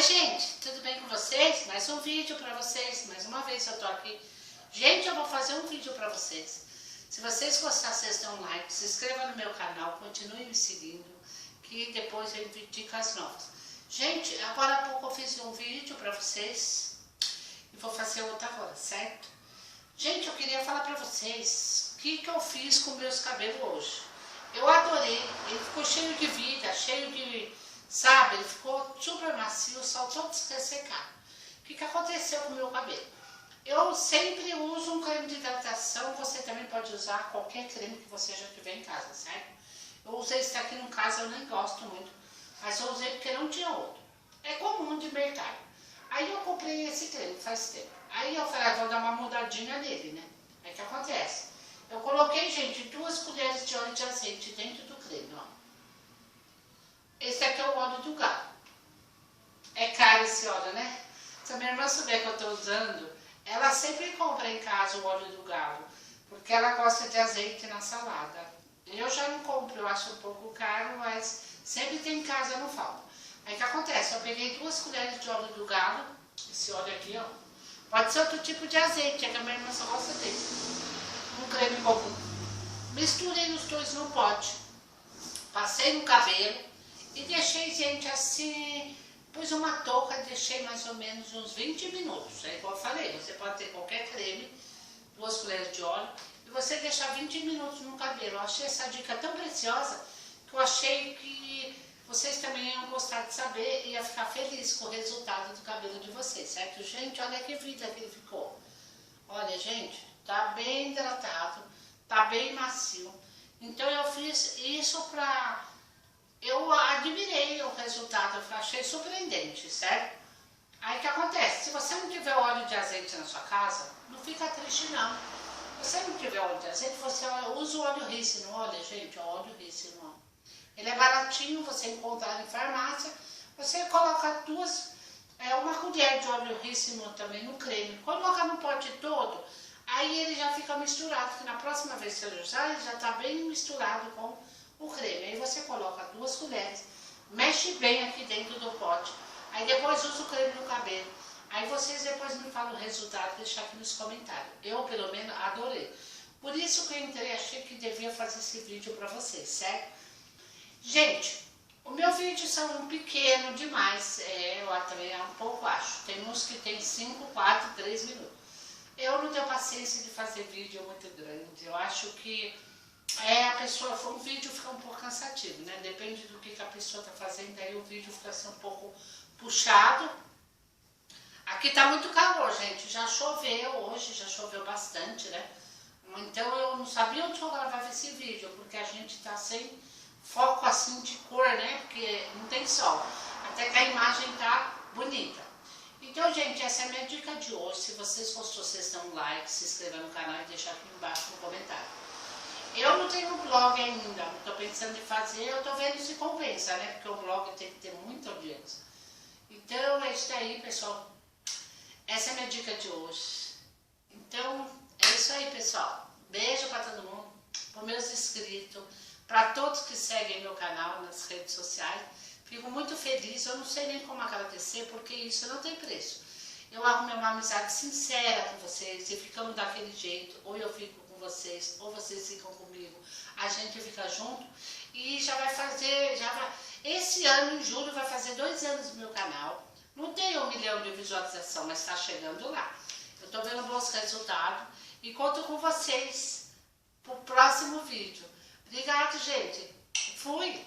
Oi gente, tudo bem com vocês? Mais um vídeo para vocês, mais uma vez eu tô aqui. Gente, eu vou fazer um vídeo para vocês. Se vocês gostaram, vocês dão um like, se inscreva no meu canal, continue me seguindo, que depois eu envio dicas novas. Gente, agora há pouco eu fiz um vídeo para vocês e vou fazer outro agora, certo? Gente, eu queria falar para vocês o que eu fiz com meus cabelos hoje. Eu adorei, ele ficou cheio de vida, cheio de... Sabe, ele ficou super macio, só todo ressecado. O que aconteceu com o meu cabelo? Eu sempre uso um creme de hidratação, você também pode usar qualquer creme que você já tiver em casa, certo? Eu usei esse daqui no caso, eu nem gosto muito, mas eu usei porque não tinha outro. É comum de mercado. Aí eu comprei esse creme faz tempo. Aí eu falei, vou dar uma mudadinha nele, né? Aí o que acontece? Eu coloquei, gente, 2 colheres de óleo de azeite dentro do creme, ó. Esse aqui é o óleo do galo. É caro esse óleo, né? Se a minha irmã souber que eu estou usando, ela sempre compra em casa o óleo do galo, porque ela gosta de azeite na salada. Eu já não compro, eu acho um pouco caro, mas sempre tem em casa, não falta. Aí o que acontece? Eu peguei 2 colheres de óleo do galo, esse óleo aqui, ó. Pode ser outro tipo de azeite, é que a minha irmã só gosta desse. Um creme comum. Misturei os dois no pote, passei no cabelo, e deixei, gente, assim, pus uma touca, deixei mais ou menos uns 20 minutos. É igual eu falei, você pode ter qualquer creme, 2 colheres de óleo, e você deixar 20 minutos no cabelo. Eu achei essa dica tão preciosa, que eu achei que vocês também iam gostar de saber e ia ficar feliz com o resultado do cabelo de vocês, certo? Gente, olha que vida que ele ficou. Olha, gente, tá bem hidratado, tá bem macio. Então eu fiz isso pra... Eu admirei o resultado, eu achei surpreendente, certo? Aí o que acontece? Se você não tiver óleo de azeite na sua casa, não fica triste não. Se você não tiver óleo de azeite, você usa o óleo rícino. Olha, gente, o óleo rícino, ó. Ele é baratinho, você encontra em farmácia. Você coloca uma colher de óleo rícino também no creme. Coloca no pote todo, aí ele já fica misturado, que na próxima vez que você usar, ele já está bem misturado com o creme. Aí você coloca 2 colheres, mexe bem aqui dentro do pote, aí depois usa o creme no cabelo. Aí vocês depois me falam o resultado, deixar aqui nos comentários. Eu, pelo menos, adorei. Por isso que eu entrei, achei que devia fazer esse vídeo pra vocês, certo? Gente, o meu vídeo são pequeno demais, eu até um pouco acho. Tem uns que tem 5, 4, 3 minutos. Eu não tenho paciência de fazer vídeo muito grande, eu acho que um vídeo fica um pouco cansativo, né? Depende do que a pessoa está fazendo, aí o vídeo fica assim um pouco puxado. Aqui tá muito calor, gente, já choveu hoje, já choveu bastante, né? Então eu não sabia onde eu gravava esse vídeo, porque a gente tá sem foco assim de cor, né? Porque não tem sol, até que a imagem tá bonita. Então, gente, essa é a minha dica de hoje. Se vocês gostou, vocês dão um like, se inscreva no canal e deixar aqui embaixo no comentário. Eu não tenho blog ainda, estou pensando em fazer, eu estou vendo se compensa, né? Porque o blog tem que ter muita audiência. Então é isso aí, pessoal. Essa é a minha dica de hoje. Então é isso aí, pessoal. Beijo para todo mundo, para meus inscritos, para todos que seguem meu canal nas redes sociais. Fico muito feliz, eu não sei nem como agradecer, porque isso não tem preço. Eu arrumei uma amizade sincera com vocês e ficamos daquele jeito, ou eu fico vocês, ou vocês ficam comigo, a gente fica junto e esse ano em julho vai fazer 2 anos do meu canal, não tem 1 milhão de visualização, mas está chegando lá, eu estou vendo bons resultados e conto com vocês pro próximo vídeo. Obrigado, gente, fui!